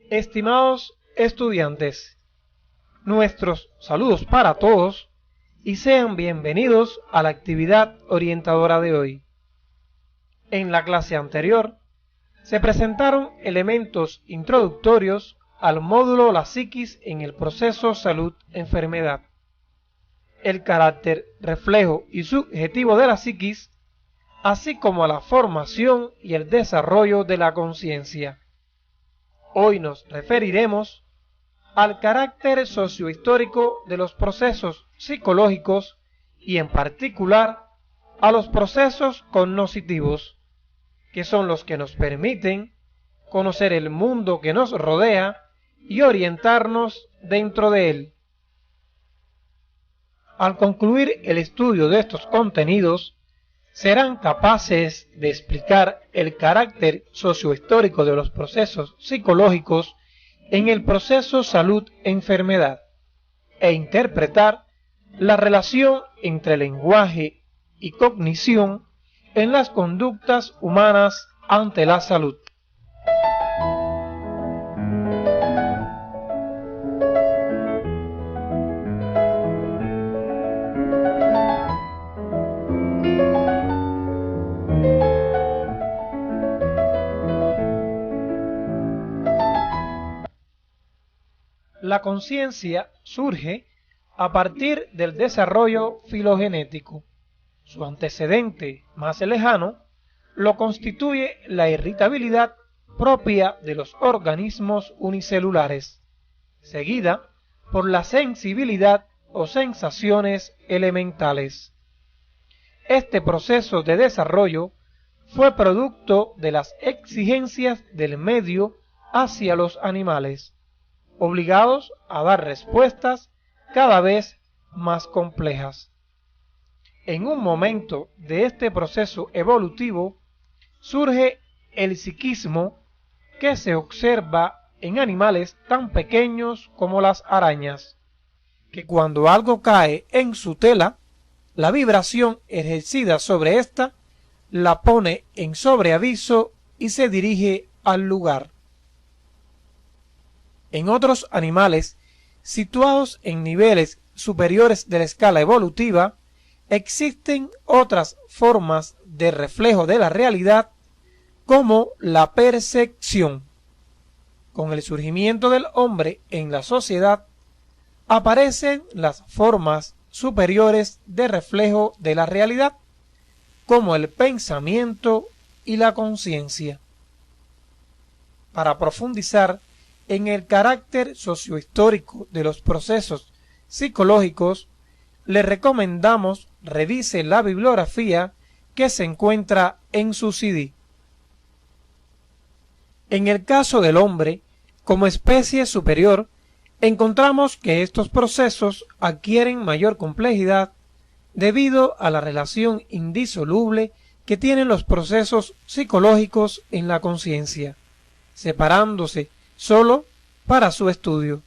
Estimados estudiantes, nuestros saludos para todos y sean bienvenidos a la actividad orientadora de hoy. En la clase anterior se presentaron elementos introductorios al módulo La psiquis en el proceso salud-enfermedad, el carácter, reflejo y subjetivo de la psiquis, así como a la formación y el desarrollo de la conciencia. Hoy nos referiremos al carácter sociohistórico de los procesos psicológicos y en particular a los procesos cognitivos, que son los que nos permiten conocer el mundo que nos rodea y orientarnos dentro de él. Al concluir el estudio de estos contenidos, serán capaces de explicar el carácter sociohistórico de los procesos psicológicos en el proceso salud-enfermedad e interpretar la relación entre lenguaje y cognición en las conductas humanas ante la salud. La conciencia surge a partir del desarrollo filogenético. Su antecedente más lejano lo constituye la irritabilidad propia de los organismos unicelulares, seguida por la sensibilidad o sensaciones elementales. Este proceso de desarrollo fue producto de las exigencias del medio hacia los animales, obligados a dar respuestas cada vez más complejas. En un momento de este proceso evolutivo surge el psiquismo, que se observa en animales tan pequeños como las arañas, que cuando algo cae en su tela, la vibración ejercida sobre ésta la pone en sobreaviso y se dirige al lugar. En otros animales, situados en niveles superiores de la escala evolutiva, existen otras formas de reflejo de la realidad, como la percepción. Con el surgimiento del hombre en la sociedad, aparecen las formas superiores de reflejo de la realidad, como el pensamiento y la conciencia. Para profundizar en el carácter sociohistórico de los procesos psicológicos, le recomendamos revise la bibliografía que se encuentra en su CD. En el caso del hombre, como especie superior, encontramos que estos procesos adquieren mayor complejidad debido a la relación indisoluble que tienen los procesos psicológicos en la conciencia, separándose solo para su estudio.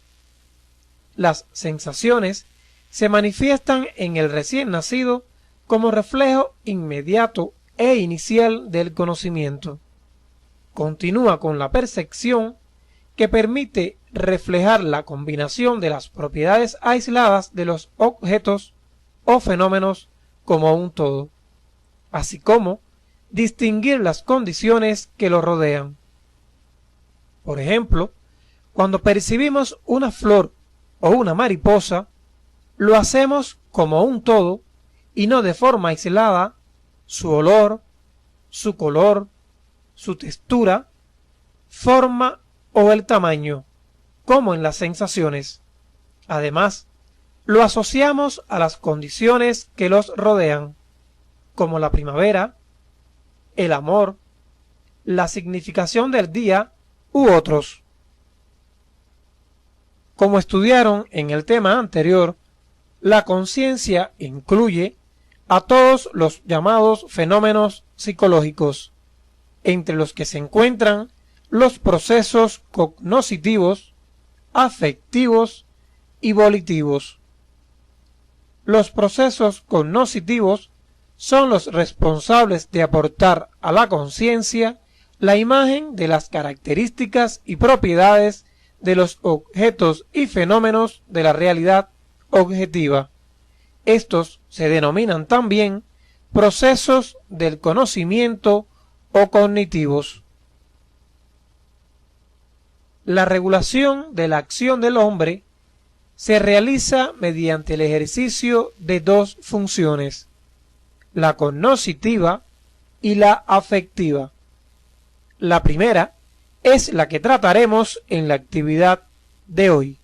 Las sensaciones se manifiestan en el recién nacido como reflejo inmediato e inicial del conocimiento. Continúa con la percepción, que permite reflejar la combinación de las propiedades aisladas de los objetos o fenómenos como un todo, así como distinguir las condiciones que lo rodean. Por ejemplo, cuando percibimos una flor o una mariposa, lo hacemos como un todo y no de forma aislada. Su olor, su color, su textura, forma o el tamaño, como en las sensaciones. Además, lo asociamos a las condiciones que los rodean, como la primavera, el amor, la significación del día u otros. Como estudiaron en el tema anterior, la conciencia incluye a todos los llamados fenómenos psicológicos, entre los que se encuentran los procesos cognitivos, afectivos y volitivos. Los procesos cognitivos son los responsables de aportar a la conciencia la imagen de las características y propiedades de los objetos y fenómenos de la realidad objetiva. Estos se denominan también procesos del conocimiento o cognitivos. La regulación de la acción del hombre se realiza mediante el ejercicio de dos funciones, la cognoscitiva y la afectiva. La primera es la que trataremos en la actividad de hoy.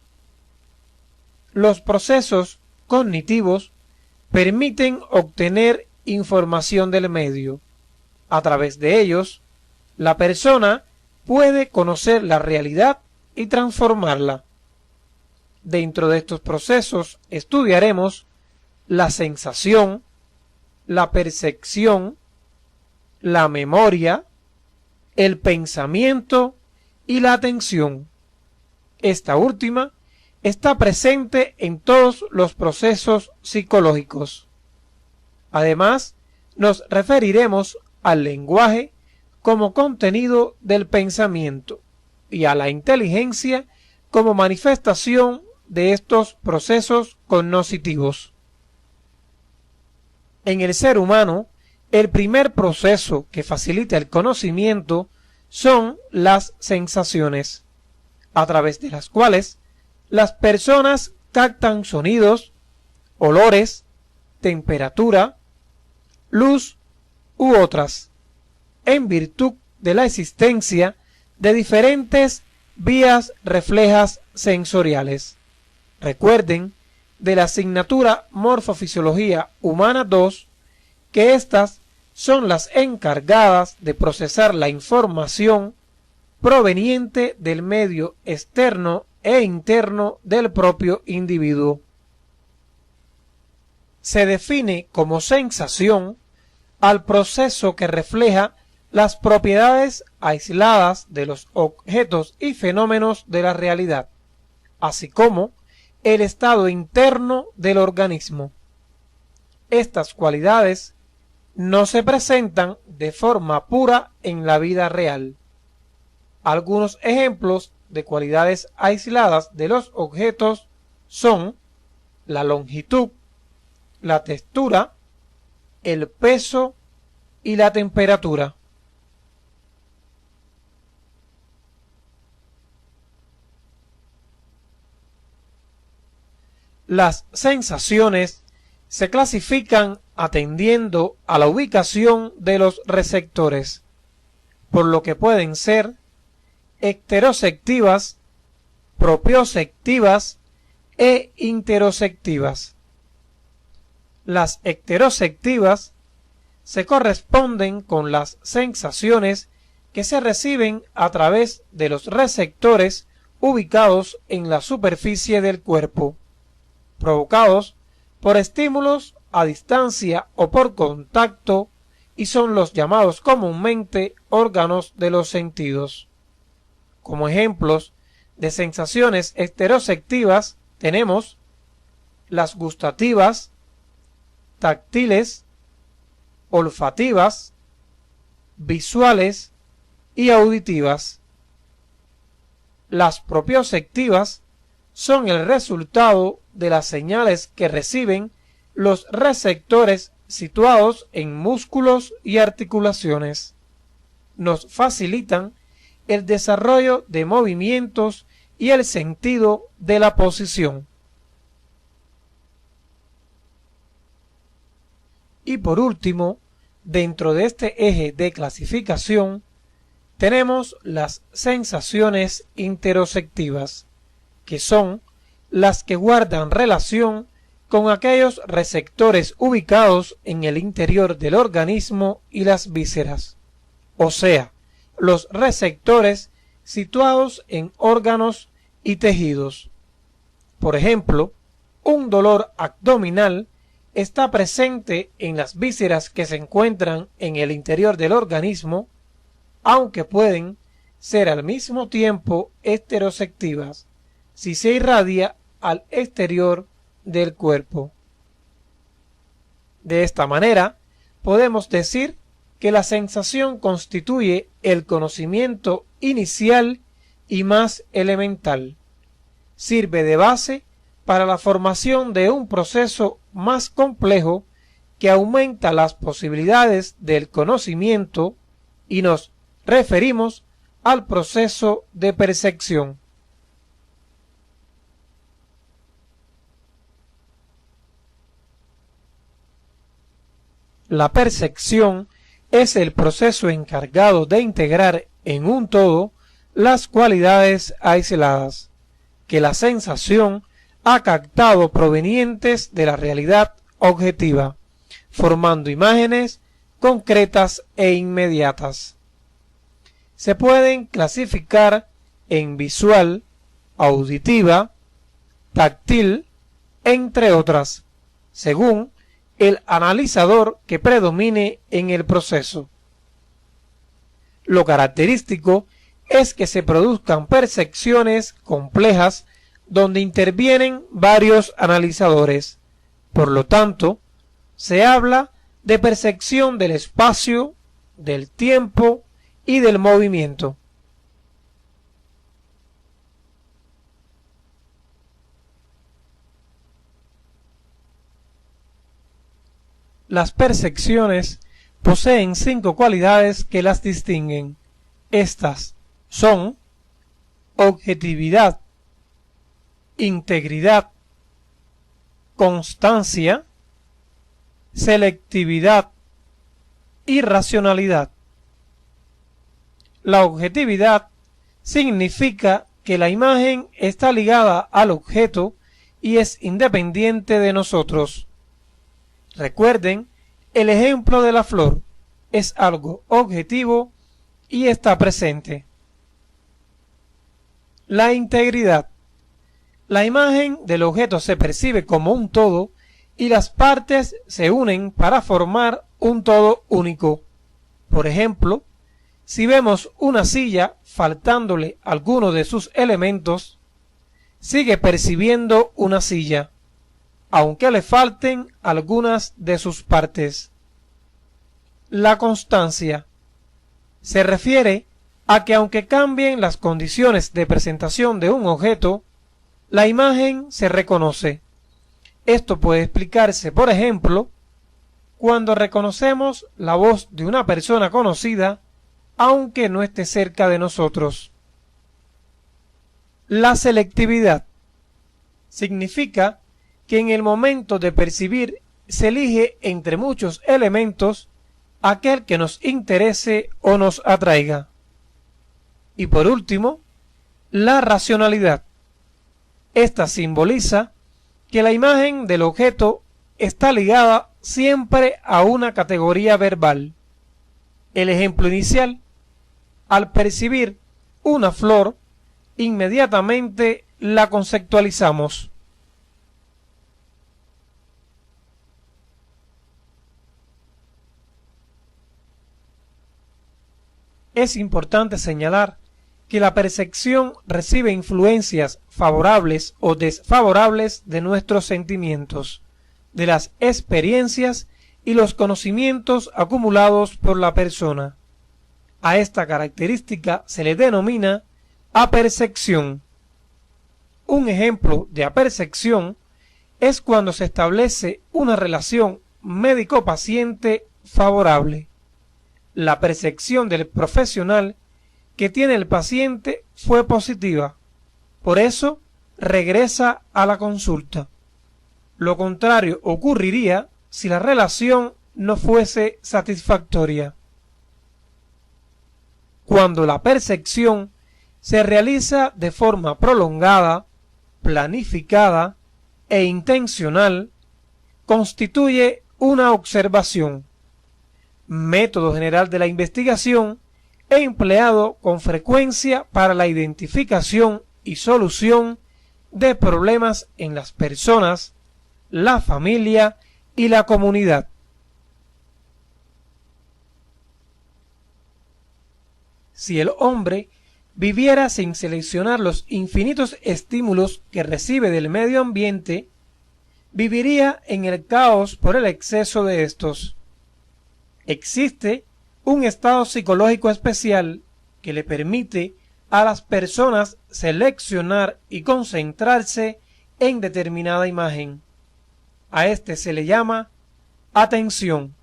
Los procesos cognitivos permiten obtener información del medio. A través de ellos, la persona puede conocer la realidad y transformarla. Dentro de estos procesos estudiaremos la sensación, la percepción, la memoria, el pensamiento y la atención. Esta última está presente en todos los procesos psicológicos. Además, nos referiremos al lenguaje como contenido del pensamiento y a la inteligencia como manifestación de estos procesos cognitivos. En el ser humano, el primer proceso que facilita el conocimiento son las sensaciones, a través de las cuales las personas captan sonidos, olores, temperatura, luz u otras, en virtud de la existencia de diferentes vías reflejas sensoriales. Recuerden de la asignatura Morfofisiología Humana 2 que estas son las encargadas de procesar la información proveniente del medio externo e interno del propio individuo. Se define como sensación al proceso que refleja las propiedades aisladas de los objetos y fenómenos de la realidad, así como el estado interno del organismo. Estas cualidades no se presentan de forma pura en la vida real. Algunos ejemplos de cualidades aisladas de los objetos son la longitud, la textura, el peso y la temperatura. Las sensaciones se clasifican atendiendo a la ubicación de los receptores, por lo que pueden ser ecteroceptivas, propioceptivas e interoceptivas. Las ecteroceptivas se corresponden con las sensaciones que se reciben a través de los receptores ubicados en la superficie del cuerpo, provocados por estímulos a distancia o por contacto, y son los llamados comúnmente órganos de los sentidos. Como ejemplos de sensaciones ecteroceptivas tenemos las gustativas, táctiles, olfativas, visuales y auditivas. Las propioceptivas son el resultado de las señales que reciben los receptores situados en músculos y articulaciones. Nos facilitan el desarrollo de movimientos y el sentido de la posición. Y por último, dentro de este eje de clasificación, tenemos las sensaciones interoceptivas, que son las que guardan relación con aquellos receptores ubicados en el interior del organismo y las vísceras, o sea, los receptores situados en órganos y tejidos. Por ejemplo, un dolor abdominal está presente en las vísceras que se encuentran en el interior del organismo, aunque pueden ser al mismo tiempo esteroceptivas si se irradia al exterior del cuerpo. De esta manera, podemos decir que la sensación constituye el conocimiento inicial y más elemental. Sirve de base para la formación de un proceso más complejo que aumenta las posibilidades del conocimiento, y nos referimos al proceso de percepción. La percepción es el proceso encargado de integrar en un todo las cualidades aisladas que la sensación ha captado provenientes de la realidad objetiva, formando imágenes concretas e inmediatas. Se pueden clasificar en visual, auditiva, táctil, entre otras, según el analizador que predomine en el proceso. Lo característico es que se produzcan percepciones complejas donde intervienen varios analizadores. Por lo tanto, se habla de percepción del espacio, del tiempo y del movimiento. Las percepciones poseen 5 cualidades que las distinguen. Estas son objetividad, integridad, constancia, selectividad y racionalidad. La objetividad significa que la imagen está ligada al objeto y es independiente de nosotros. Recuerden, el ejemplo de la flor es algo objetivo y está presente. La integridad. La imagen del objeto se percibe como un todo y las partes se unen para formar un todo único. Por ejemplo, si vemos una silla faltándole alguno de sus elementos, sigue percibiendo una silla, aunque le falten algunas de sus partes. La constancia se refiere a que aunque cambien las condiciones de presentación de un objeto, la imagen se reconoce. Esto puede explicarse, por ejemplo, cuando reconocemos la voz de una persona conocida, aunque no esté cerca de nosotros. La selectividad significa que en el momento de percibir se elige entre muchos elementos aquel que nos interese o nos atraiga. Y por último, la racionalidad. Esta simboliza que la imagen del objeto está ligada siempre a una categoría verbal. El ejemplo inicial, al percibir una flor, inmediatamente la conceptualizamos. Es importante señalar que la percepción recibe influencias favorables o desfavorables de nuestros sentimientos, de las experiencias y los conocimientos acumulados por la persona. A esta característica se le denomina apercepción. Un ejemplo de apercepción es cuando se establece una relación médico-paciente favorable. La percepción del profesional que tiene el paciente fue positiva, por eso regresa a la consulta. Lo contrario ocurriría si la relación no fuese satisfactoria. Cuando la percepción se realiza de forma prolongada, planificada e intencional, constituye una observación, método general de la investigación empleado con frecuencia para la identificación y solución de problemas en las personas, la familia y la comunidad. Si el hombre viviera sin seleccionar los infinitos estímulos que recibe del medio ambiente, viviría en el caos por el exceso de estos. Existe un estado psicológico especial que le permite a las personas seleccionar y concentrarse en determinada imagen. A este se le llama atención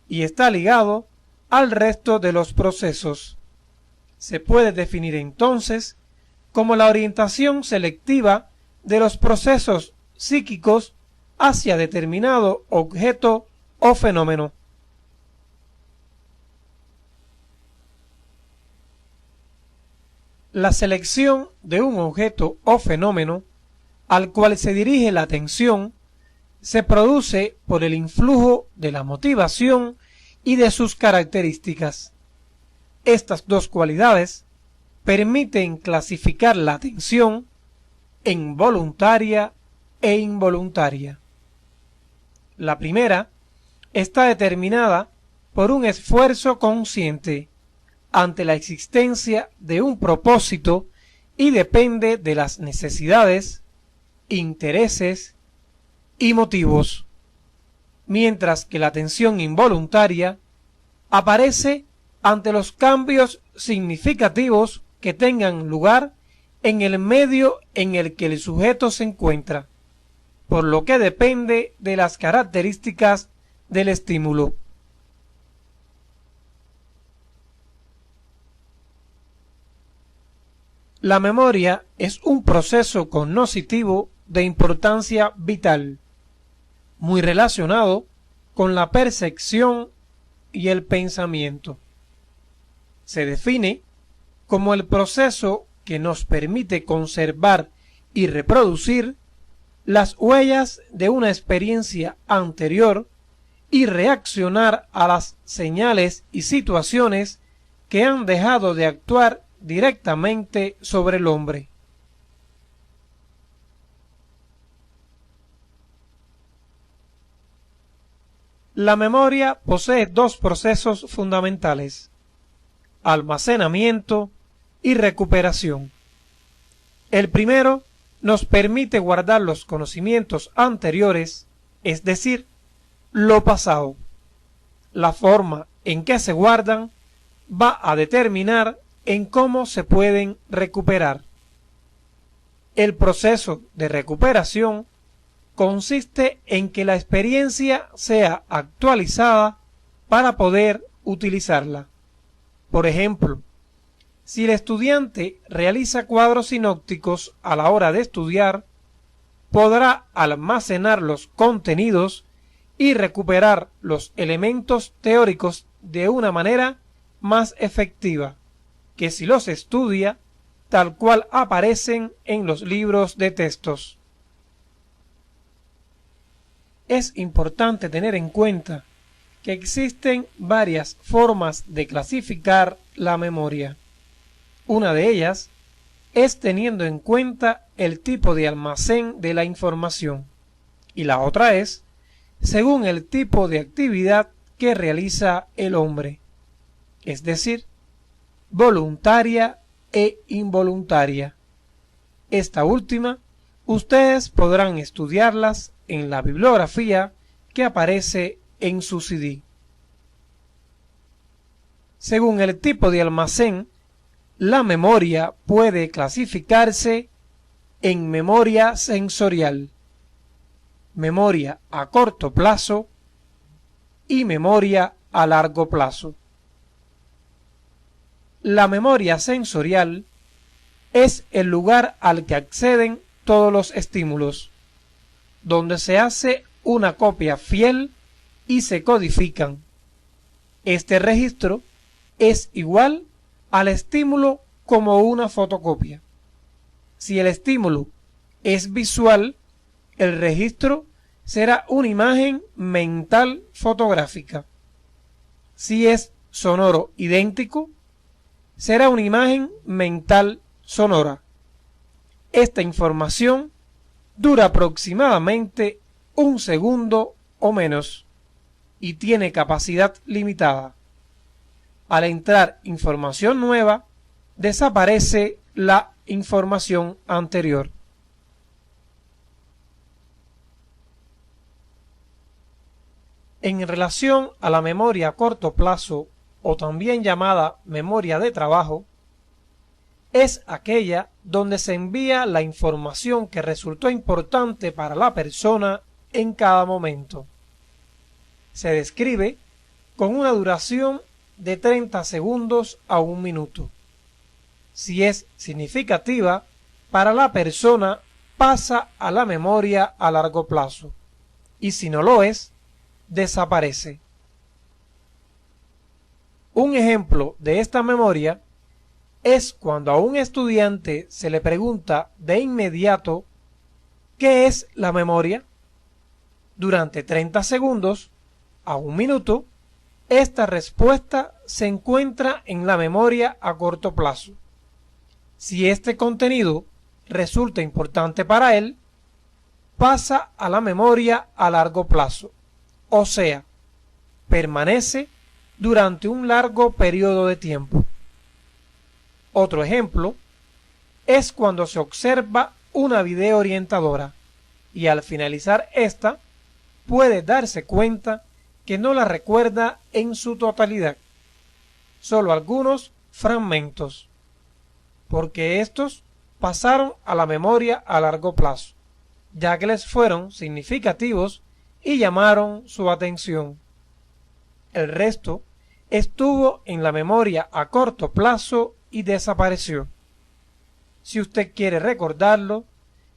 y está ligado al resto de los procesos. Se puede definir entonces como la orientación selectiva de los procesos psíquicos hacia determinado objeto o fenómeno. La selección de un objeto o fenómeno al cual se dirige la atención se produce por el influjo de la motivación y de sus características. Estas dos cualidades permiten clasificar la atención en voluntaria e involuntaria. La primera está determinada por un esfuerzo consciente ante la existencia de un propósito y depende de las necesidades, intereses y motivos, mientras que la atención involuntaria aparece ante los cambios significativos que tengan lugar en el medio en el que el sujeto se encuentra, por lo que depende de las características del estímulo. La memoria es un proceso cognoscitivo de importancia vital, muy relacionado con la percepción y el pensamiento. Se define como el proceso que nos permite conservar y reproducir las huellas de una experiencia anterior y reaccionar a las señales y situaciones que han dejado de actuar directamente sobre el hombre. La memoria posee dos procesos fundamentales: almacenamiento y recuperación. El primero nos permite guardar los conocimientos anteriores, es decir, lo pasado. La forma en que se guardan va a determinar en cómo se pueden recuperar. El proceso de recuperación consiste en que la experiencia sea actualizada para poder utilizarla. Por ejemplo, si el estudiante realiza cuadros sinópticos a la hora de estudiar, podrá almacenar los contenidos y recuperar los elementos teóricos de una manera más efectiva que si los estudia tal cual aparecen en los libros de textos. Es importante tener en cuenta que existen varias formas de clasificar la memoria. Una de ellas es teniendo en cuenta el tipo de almacén de la información y la otra es según el tipo de actividad que realiza el hombre, es decir, voluntaria e involuntaria. Esta última, ustedes podrán estudiarlas en la bibliografía que aparece en su CD. Según el tipo de almacén, la memoria puede clasificarse en memoria sensorial, memoria a corto plazo y memoria a largo plazo. La memoria sensorial es el lugar al que acceden todos los estímulos, donde se hace una copia fiel y se codifican. Este registro es igual al estímulo como una fotocopia. Si el estímulo es visual, el registro será una imagen mental fotográfica. Si es sonoro idéntico, será una imagen mental sonora. Esta información dura aproximadamente un segundo o menos y tiene capacidad limitada. Al entrar información nueva, desaparece la información anterior. En relación a la memoria a corto plazo, o también llamada memoria de trabajo, es aquella donde se envía la información que resultó importante para la persona en cada momento. Se describe con una duración de 30 segundos a 1 minuto. Si es significativa para la persona, pasa a la memoria a largo plazo, y si no lo es, desaparece. Un ejemplo de esta memoria es cuando a un estudiante se le pregunta de inmediato ¿qué es la memoria? Durante 30 segundos a 1 minuto, esta respuesta se encuentra en la memoria a corto plazo. Si este contenido resulta importante para él, pasa a la memoria a largo plazo, o sea, permanece durante un largo periodo de tiempo. Otro ejemplo es cuando se observa una video orientadora y al finalizar esta puede darse cuenta que no la recuerda en su totalidad, solo algunos fragmentos, porque estos pasaron a la memoria a largo plazo, ya que les fueron significativos y llamaron su atención. El resto estuvo en la memoria a corto plazo y desapareció. Si usted quiere recordarlo,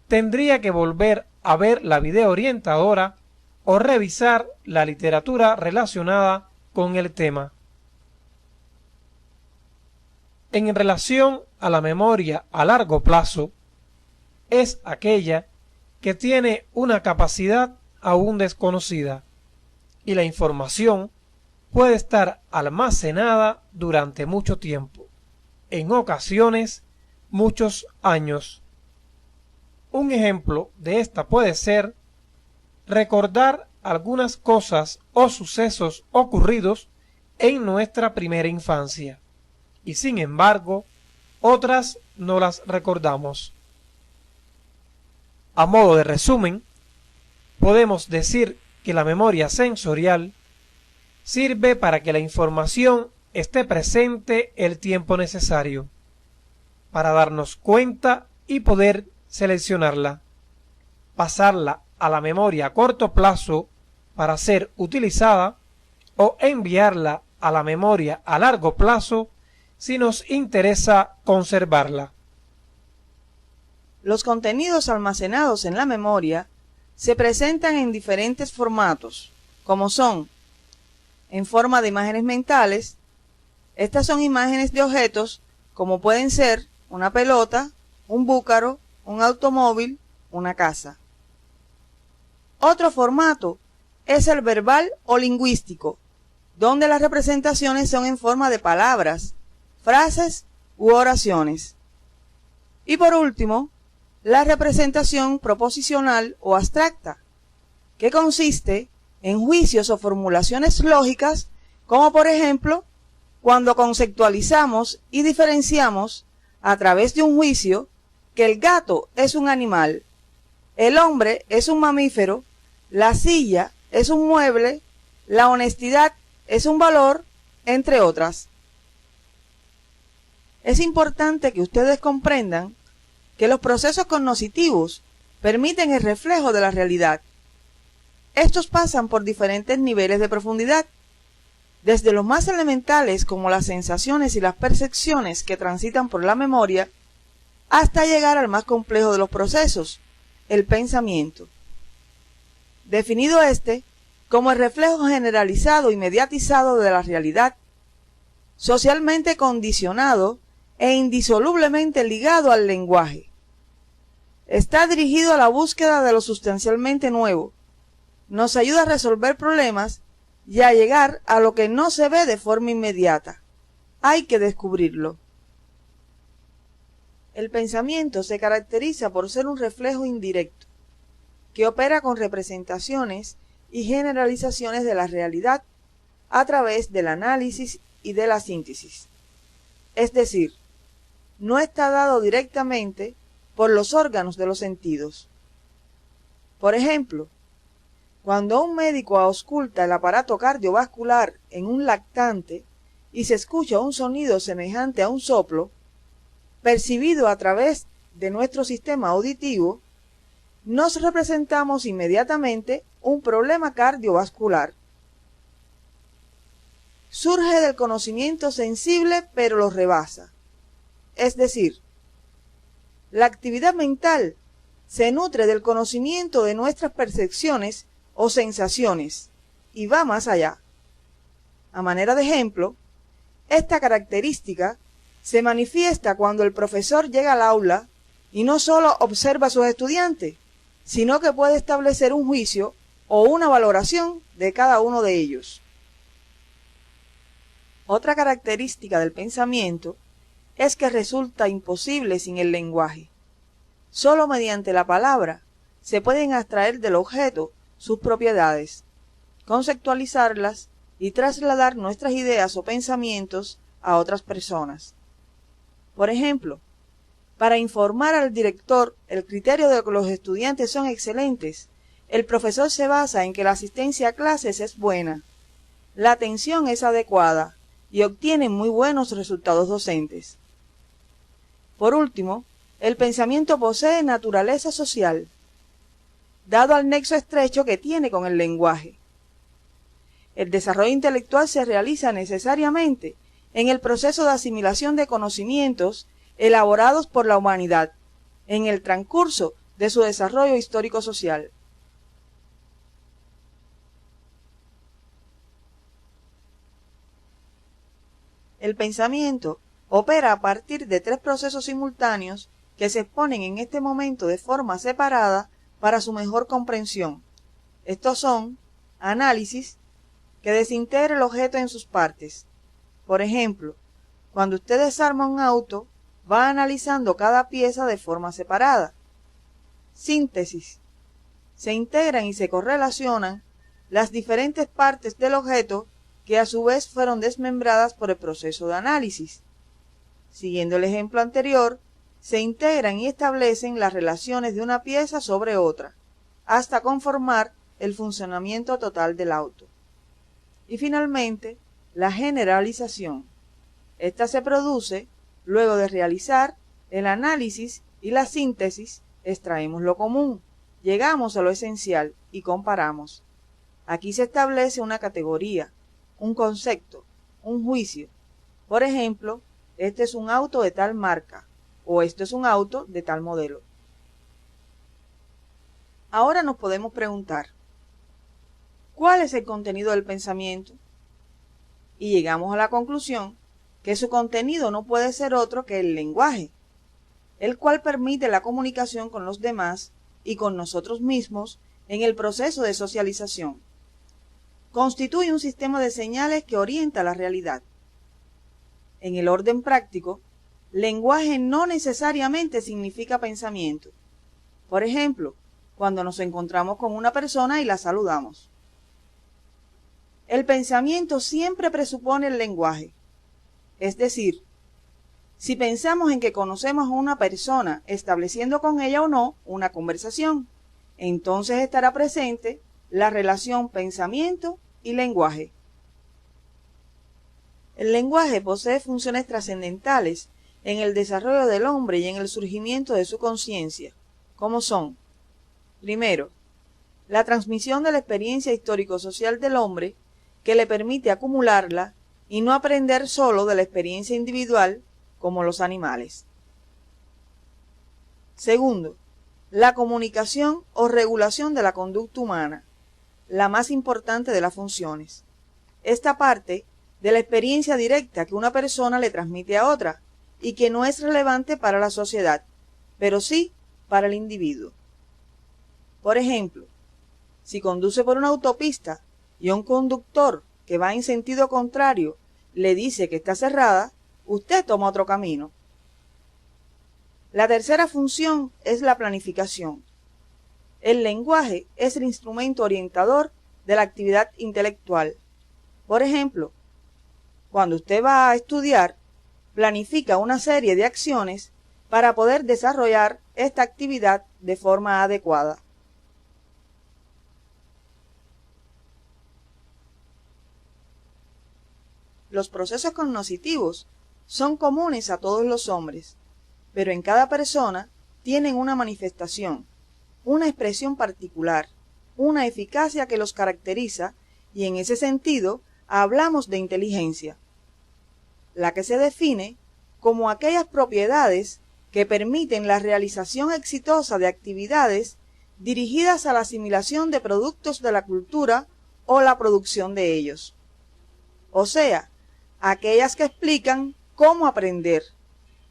tendría que volver a ver la video orientadora o revisar la literatura relacionada con el tema. En relación a la memoria a largo plazo, es aquella que tiene una capacidad aún desconocida y la información puede estar almacenada durante mucho tiempo, en ocasiones muchos años. Un ejemplo de esta puede ser recordar algunas cosas o sucesos ocurridos en nuestra primera infancia, y sin embargo, otras no las recordamos. A modo de resumen, podemos decir que la memoria sensorial sirve para que la información esté presente el tiempo necesario para darnos cuenta y poder seleccionarla, pasarla a la memoria a corto plazo para ser utilizada o enviarla a la memoria a largo plazo si nos interesa conservarla. Los contenidos almacenados en la memoria se presentan en diferentes formatos, como son en forma de imágenes mentales. Estas son imágenes de objetos como pueden ser una pelota, un búcaro, un automóvil, una casa. Otro formato es el verbal o lingüístico, donde las representaciones son en forma de palabras, frases u oraciones. Y por último, la representación proposicional o abstracta, que consiste en juicios o formulaciones lógicas, como por ejemplo, cuando conceptualizamos y diferenciamos a través de un juicio que el gato es un animal, el hombre es un mamífero, la silla es un mueble, la honestidad es un valor, entre otras. Es importante que ustedes comprendan que los procesos cognitivos permiten el reflejo de la realidad. Estos pasan por diferentes niveles de profundidad, desde los más elementales como las sensaciones y las percepciones que transitan por la memoria, hasta llegar al más complejo de los procesos, el pensamiento. Definido como el reflejo generalizado y mediatizado de la realidad, socialmente condicionado e indisolublemente ligado al lenguaje. Está dirigido a la búsqueda de lo sustancialmente nuevo, nos ayuda a resolver problemas y a llegar a lo que no se ve de forma inmediata. Hay que descubrirlo. El pensamiento se caracteriza por ser un reflejo indirecto, que opera con representaciones y generalizaciones de la realidad a través del análisis y de la síntesis. Es decir, no está dado directamente por los órganos de los sentidos. Por ejemplo, cuando un médico ausculta el aparato cardiovascular en un lactante y se escucha un sonido semejante a un soplo, percibido a través de nuestro sistema auditivo, nos representamos inmediatamente un problema cardiovascular. Surge del conocimiento sensible, pero lo rebasa. Es decir, la actividad mental se nutre del conocimiento de nuestras percepciones o sensaciones y va más allá. A manera de ejemplo, esta característica se manifiesta cuando el profesor llega al aula y no solo observa a sus estudiantes, sino que puede establecer un juicio o una valoración de cada uno de ellos. Otra característica del pensamiento es que resulta imposible sin el lenguaje. Solo mediante la palabra se pueden extraer del objeto sus propiedades, conceptualizarlas y trasladar nuestras ideas o pensamientos a otras personas. Por ejemplo, para informar al director el criterio de que los estudiantes son excelentes, el profesor se basa en que la asistencia a clases es buena, la atención es adecuada y obtienen muy buenos resultados docentes. Por último, el pensamiento posee naturaleza social, dado al nexo estrecho que tiene con el lenguaje. El desarrollo intelectual se realiza necesariamente en el proceso de asimilación de conocimientos elaborados por la humanidad, en el transcurso de su desarrollo histórico-social. El pensamiento opera a partir de tres procesos simultáneos que se exponen en este momento de forma separada para su mejor comprensión. Estos son análisis, que desintegra el objeto en sus partes. Por ejemplo, cuando usted desarma un auto, va analizando cada pieza de forma separada. Síntesis, se integran y se correlacionan las diferentes partes del objeto que a su vez fueron desmembradas por el proceso de análisis. Siguiendo el ejemplo anterior, se integran y establecen las relaciones de una pieza sobre otra, hasta conformar el funcionamiento total del auto. Y finalmente, la generalización. Esta se produce luego de realizar el análisis y la síntesis, extraemos lo común, llegamos a lo esencial y comparamos. Aquí se establece una categoría, un concepto, un juicio. Por ejemplo, este es un auto de tal marca o esto es un auto de tal modelo. Ahora nos podemos preguntar, ¿cuál es el contenido del pensamiento? Y llegamos a la conclusión que su contenido no puede ser otro que el lenguaje, el cual permite la comunicación con los demás y con nosotros mismos en el proceso de socialización. Constituye un sistema de señales que orienta la realidad. En el orden práctico, lenguaje no necesariamente significa pensamiento. Por ejemplo, cuando nos encontramos con una persona y la saludamos. El pensamiento siempre presupone el lenguaje. Es decir, si pensamos en que conocemos a una persona estableciendo con ella o no una conversación, entonces estará presente la relación pensamiento y lenguaje. El lenguaje posee funciones trascendentales en el desarrollo del hombre y en el surgimiento de su conciencia, como son: primero, la transmisión de la experiencia histórico-social del hombre, que le permite acumularla y no aprender solo de la experiencia individual como los animales. Segundo, la comunicación o regulación de la conducta humana, la más importante de las funciones. Esta parte de la experiencia directa que una persona le transmite a otra y que no es relevante para la sociedad, pero sí para el individuo. Por ejemplo, si conduce por una autopista y un conductor que va en sentido contrario le dice que está cerrada, usted toma otro camino. La tercera función es la planificación. El lenguaje es el instrumento orientador de la actividad intelectual. Por ejemplo, cuando usted va a estudiar, planifica una serie de acciones para poder desarrollar esta actividad de forma adecuada. Los procesos cognitivos son comunes a todos los hombres. pero en cada persona tienen una manifestación, una expresión particular, una eficacia que los caracteriza, y en ese sentido hablamos de inteligencia, la que se define como aquellas propiedades que permiten la realización exitosa de actividades dirigidas a la asimilación de productos de la cultura o la producción de ellos. O sea, aquellas que explican cómo aprender,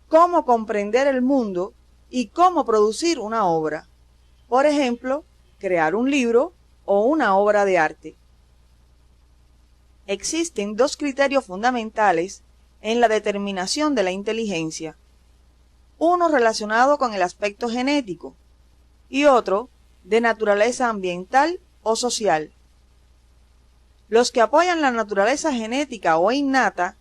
cómo comprender el mundo y cómo producir una obra. Por ejemplo, crear un libro o una obra de arte. Existen dos criterios fundamentales en la determinación de la inteligencia. Uno relacionado con el aspecto genético y otro de naturaleza ambiental o social. Los que apoyan la naturaleza genética o innata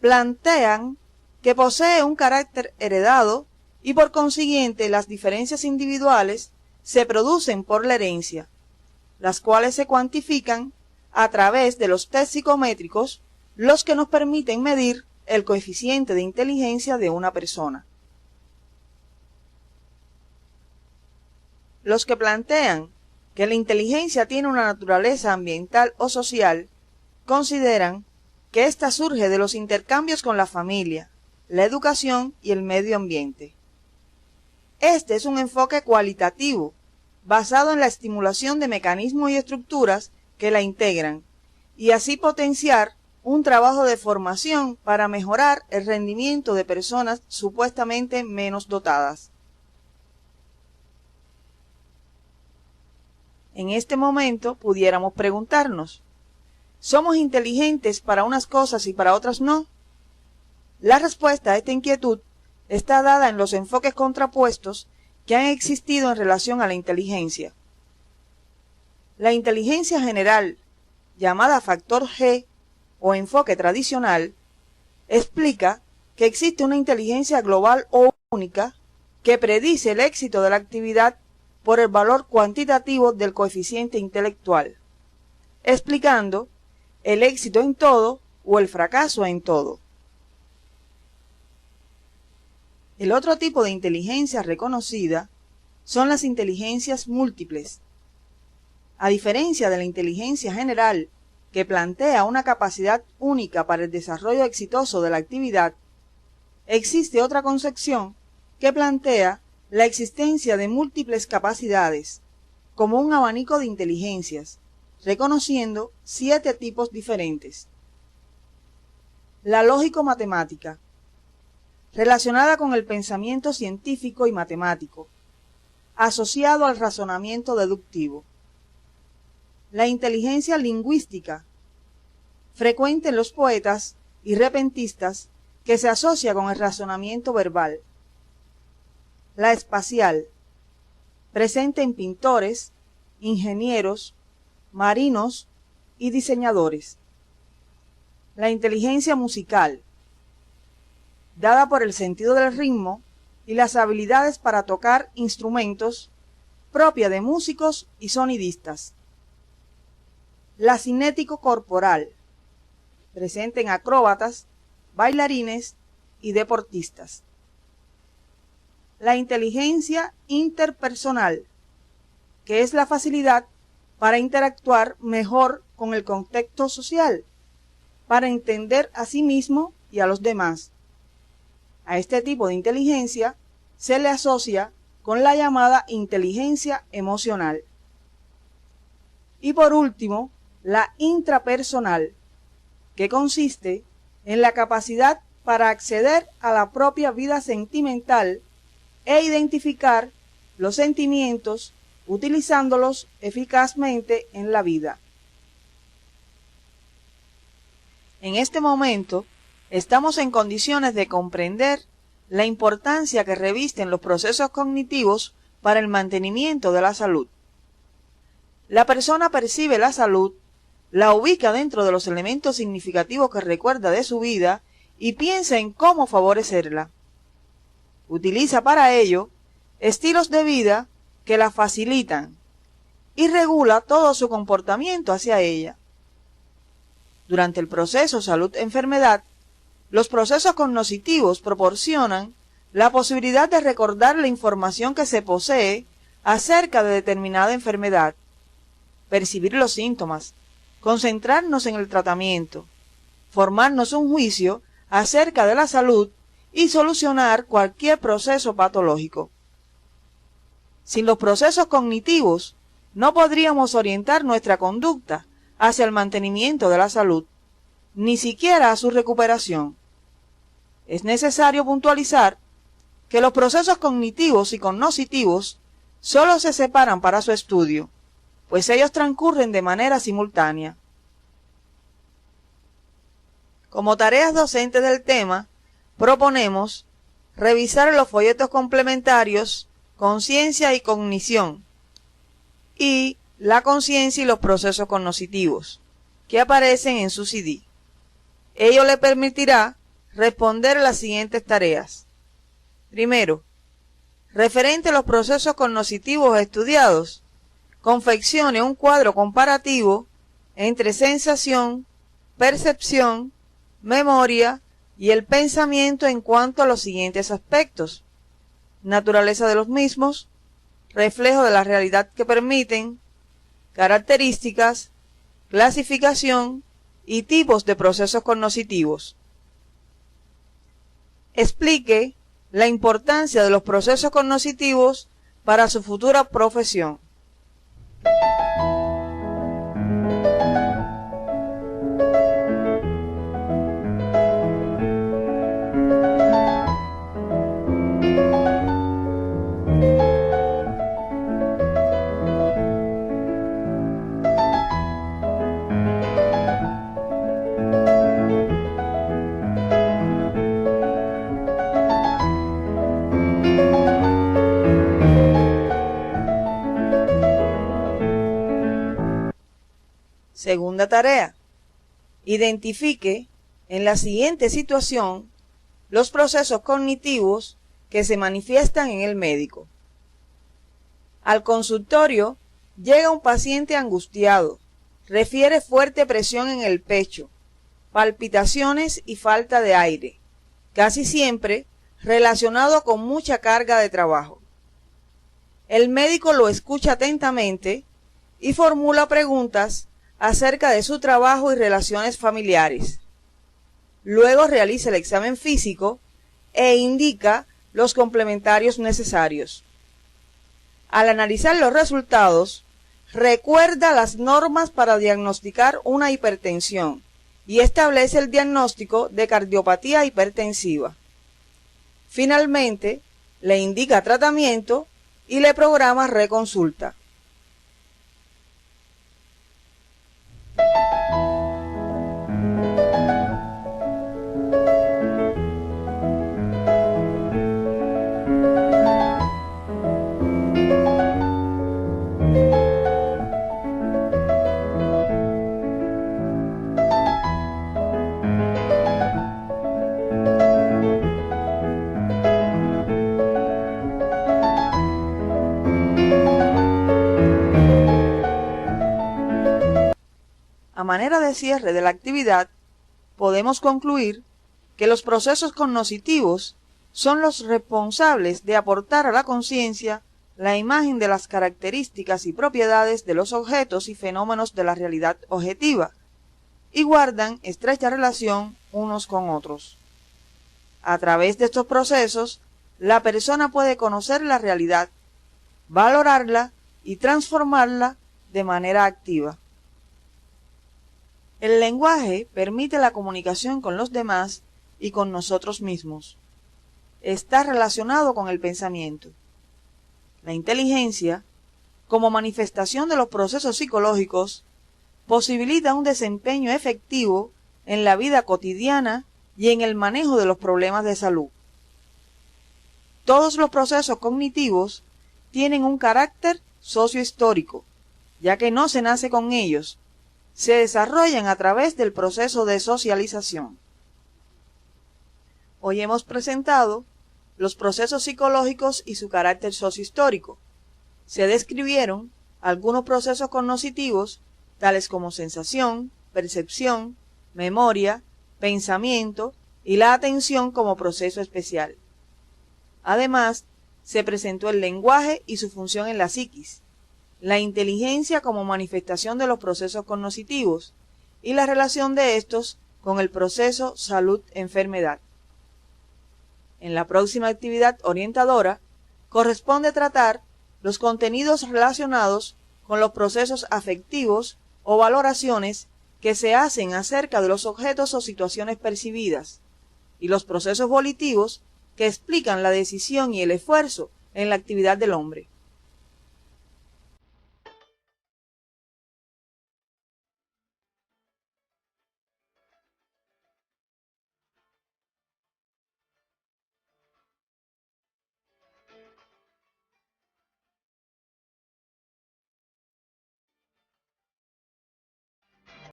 plantean que posee un carácter heredado y por consiguiente las diferencias individuales se producen por la herencia, las cuales se cuantifican a través de los test psicométricos, los que nos permiten medir el coeficiente de inteligencia de una persona. Los que plantean que la inteligencia tiene una naturaleza ambiental o social, consideran que ésta surge de los intercambios con la familia, la educación y el medio ambiente. Este es un enfoque cualitativo, basado en la estimulación de mecanismos y estructuras que la integran, y así potenciar un trabajo de formación para mejorar el rendimiento de personas supuestamente menos dotadas. En este momento pudiéramos preguntarnos, ¿somos inteligentes para unas cosas y para otras no? La respuesta a esta inquietud está dada en los enfoques contrapuestos que han existido en relación a la inteligencia. La inteligencia general, llamada factor G o enfoque tradicional, explica que existe una inteligencia global o única que predice el éxito de la actividad por el valor cuantitativo del coeficiente intelectual, explicando el éxito en todo o el fracaso en todo. El otro tipo de inteligencia reconocida son las inteligencias múltiples. A diferencia de la inteligencia general, que plantea una capacidad única para el desarrollo exitoso de la actividad, existe otra concepción que plantea la existencia de múltiples capacidades, como un abanico de inteligencias, reconociendo 7 tipos diferentes. La lógico-matemática, relacionada con el pensamiento científico y matemático, asociado al razonamiento deductivo. La inteligencia lingüística, frecuente en los poetas y repentistas, que se asocia con el razonamiento verbal. La espacial, presente en pintores, ingenieros, marinos y diseñadores. La inteligencia musical, dada por el sentido del ritmo y las habilidades para tocar instrumentos, propia de músicos y sonidistas. La cinético-corporal, presente en acróbatas, bailarines y deportistas. La inteligencia interpersonal, que es la facilidad para interactuar mejor con el contexto social, para entender a sí mismo y a los demás. A este tipo de inteligencia se le asocia con la llamada inteligencia emocional. Y por último, la intrapersonal, que consiste en la capacidad para acceder a la propia vida sentimental e identificar los sentimientos utilizándolos eficazmente en la vida. En este momento, estamos en condiciones de comprender la importancia que revisten los procesos cognitivos para el mantenimiento de la salud. La persona percibe la salud, la ubica dentro de los elementos significativos que recuerda de su vida y piensa en cómo favorecerla. Utiliza para ello estilos de vida que la facilitan y regula todo su comportamiento hacia ella. Durante el proceso salud-enfermedad, los procesos cognitivos proporcionan la posibilidad de recordar la información que se posee acerca de determinada enfermedad, percibir los síntomas, concentrarnos en el tratamiento, formarnos un juicio acerca de la salud y solucionar cualquier proceso patológico. Sin los procesos cognitivos, no podríamos orientar nuestra conducta hacia el mantenimiento de la salud, ni siquiera a su recuperación. Es necesario puntualizar que los procesos cognitivos y cognoscitivos solo se separan para su estudio, pues ellos transcurren de manera simultánea. Como tareas docentes del tema, proponemos revisar los folletos complementarios Conciencia y Cognición y La conciencia y los procesos cognitivos, que aparecen en su CD. Ello le permitirá responder a las siguientes tareas. Primero, referente a los procesos cognitivos estudiados, confeccione un cuadro comparativo entre sensación, percepción, memoria y el pensamiento en cuanto a los siguientes aspectos: naturaleza de los mismos, reflejo de la realidad que permiten, características, clasificación y tipos de procesos cognitivos. Explique la importancia de los procesos cognitivos para su futura profesión. Segunda tarea. Identifique en la siguiente situación los procesos cognitivos que se manifiestan en el médico. Al consultorio llega un paciente angustiado, refiere fuerte presión en el pecho, palpitaciones y falta de aire, casi siempre relacionado con mucha carga de trabajo. El médico lo escucha atentamente y formula preguntas acerca de su trabajo y relaciones familiares. Luego realiza el examen físico e indica los complementarios necesarios. Al analizar los resultados, recuerda las normas para diagnosticar una hipertensión y establece el diagnóstico de cardiopatía hipertensiva. Finalmente, le indica tratamiento y le programa reconsulta. A manera de cierre de la actividad, podemos concluir que los procesos cognitivos son los responsables de aportar a la conciencia la imagen de las características y propiedades de los objetos y fenómenos de la realidad objetiva, y guardan estrecha relación unos con otros. A través de estos procesos, la persona puede conocer la realidad, valorarla y transformarla de manera activa. El lenguaje permite la comunicación con los demás y con nosotros mismos. Está relacionado con el pensamiento. La inteligencia, como manifestación de los procesos psicológicos, posibilita un desempeño efectivo en la vida cotidiana y en el manejo de los problemas de salud. Todos los procesos cognitivos tienen un carácter sociohistórico, ya que no se nace con ellos, se desarrollan a través del proceso de socialización. Hoy hemos presentado los procesos psicológicos y su carácter sociohistórico. Se describieron algunos procesos cognitivos, tales como sensación, percepción, memoria, pensamiento y la atención como proceso especial. Además, se presentó el lenguaje y su función en la psiquis, la inteligencia como manifestación de los procesos cognitivos y la relación de estos con el proceso salud-enfermedad. En la próxima actividad orientadora, corresponde tratar los contenidos relacionados con los procesos afectivos o valoraciones que se hacen acerca de los objetos o situaciones percibidas, y los procesos volitivos que explican la decisión y el esfuerzo en la actividad del hombre.